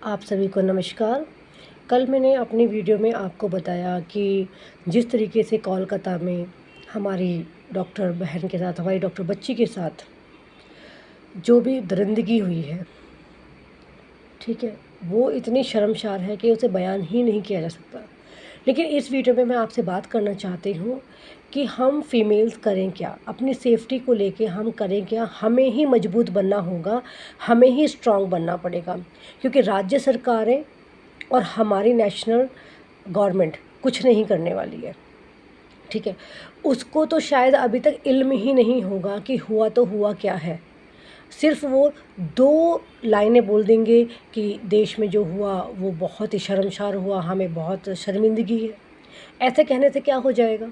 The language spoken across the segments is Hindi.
आप सभी को नमस्कार। कल मैंने अपनी वीडियो में आपको बताया कि जिस तरीके से कोलकाता में हमारी डॉक्टर बहन के साथ, हमारी डॉक्टर बच्ची के साथ जो भी दरिंदगी हुई है, ठीक है, वो इतनी शर्मसार है कि उसे बयान ही नहीं किया जा सकता। लेकिन इस वीडियो में मैं आपसे बात करना चाहती हूँ कि हम फीमेल्स करें क्या, अपनी सेफ्टी को लेके हम करें क्या। हमें ही मजबूत बनना होगा, हमें ही स्ट्रांग बनना पड़ेगा, क्योंकि राज्य सरकारें और हमारी नेशनल गवर्नमेंट कुछ नहीं करने वाली है। ठीक है, उसको तो शायद अभी तक इल्म ही नहीं होगा कि हुआ तो हुआ क्या है। सिर्फ वो 2 लाइनें बोल देंगे कि देश में जो हुआ वो बहुत ही शर्मसार हुआ, हमें बहुत शर्मिंदगी है। ऐसे कहने से क्या हो जाएगा?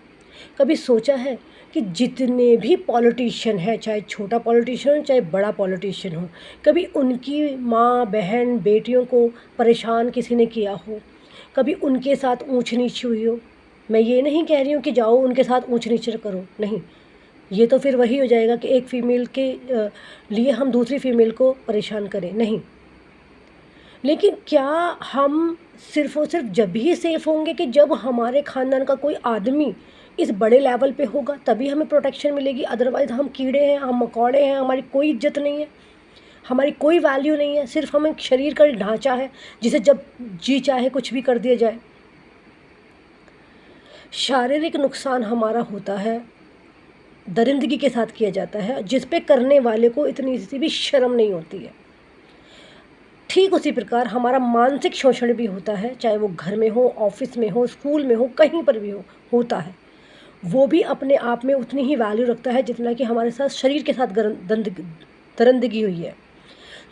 कभी सोचा है कि जितने भी पॉलिटिशियन हैं, चाहे छोटा पॉलिटिशियन हो चाहे बड़ा पॉलिटिशियन हो, कभी उनकी माँ, बहन, बेटियों को परेशान किसी ने किया हो? कभी उनके साथ ऊंच नीच हुई हो? मैं ये नहीं कह रही हूँ कि जाओ उनके साथ ऊंच नीच करो, नहीं। ये तो फिर वही हो जाएगा कि एक फ़ीमेल के लिए हम दूसरी फ़ीमेल को परेशान करें, नहीं। लेकिन क्या हम सिर्फ़ और सिर्फ जब ही सेफ़ होंगे कि जब हमारे ख़ानदान का कोई आदमी इस बड़े लेवल पे होगा, तभी हमें प्रोटेक्शन मिलेगी। अदरवाइज़ हम कीड़े हैं, हम मकोड़े हैं, हमारी कोई इज़्ज़त नहीं है, हमारी कोई वैल्यू नहीं है। सिर्फ़ हम एक शरीर का ढाँचा है जिसे जब जी चाहे कुछ भी कर दिया जाए। शारीरिक नुकसान हमारा होता है, दरिंदगी के साथ किया जाता है, जिस पे करने वाले को इतनी सी भी शर्म नहीं होती है। ठीक उसी प्रकार हमारा मानसिक शोषण भी होता है, चाहे वो घर में हो, ऑफिस में हो, स्कूल में हो, कहीं पर भी हो, होता है। वो भी अपने आप में उतनी ही वैल्यू रखता है जितना कि हमारे साथ शरीर के साथ दरिंदगी हुई है।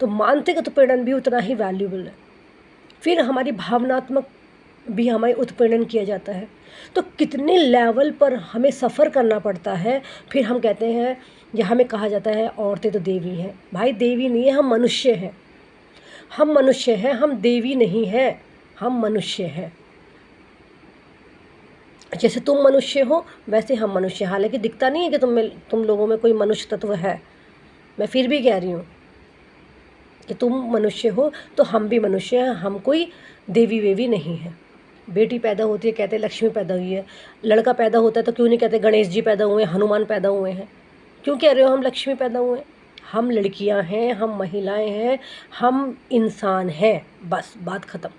तो मानसिक उत्पीड़न भी उतना ही वैल्यूबल है। फिर हमारी भावनात्मक भी हमें उत्पीड़न किया जाता है। तो कितने लेवल पर हमें सफ़र करना पड़ता है। फिर हम कहते हैं या हमें कहा जाता है औरतें तो देवी हैं। भाई देवी नहीं है, हम मनुष्य हैं। हम मनुष्य हैं, हम देवी नहीं हैं, हम मनुष्य हैं। जैसे तुम मनुष्य हो वैसे हम मनुष्य हैं। हालांकि दिखता नहीं है कि तुम लोगों में कोई मनुष्य तत्व है। मैं फिर भी कह रही हूँ कि तुम मनुष्य हो तो हम भी मनुष्य हैं, हम कोई देवी वेवी नहीं है। बेटी पैदा होती है कहते हैं लक्ष्मी पैदा हुई है, लड़का पैदा होता है तो क्यों नहीं कहते गणेश जी पैदा हुए, हनुमान पैदा हुए हैं? क्यों कह रहे हो हम लक्ष्मी पैदा हुए हैं? हम लड़कियां हैं, हम महिलाएं हैं, हम इंसान हैं, बस बात ख़त्म।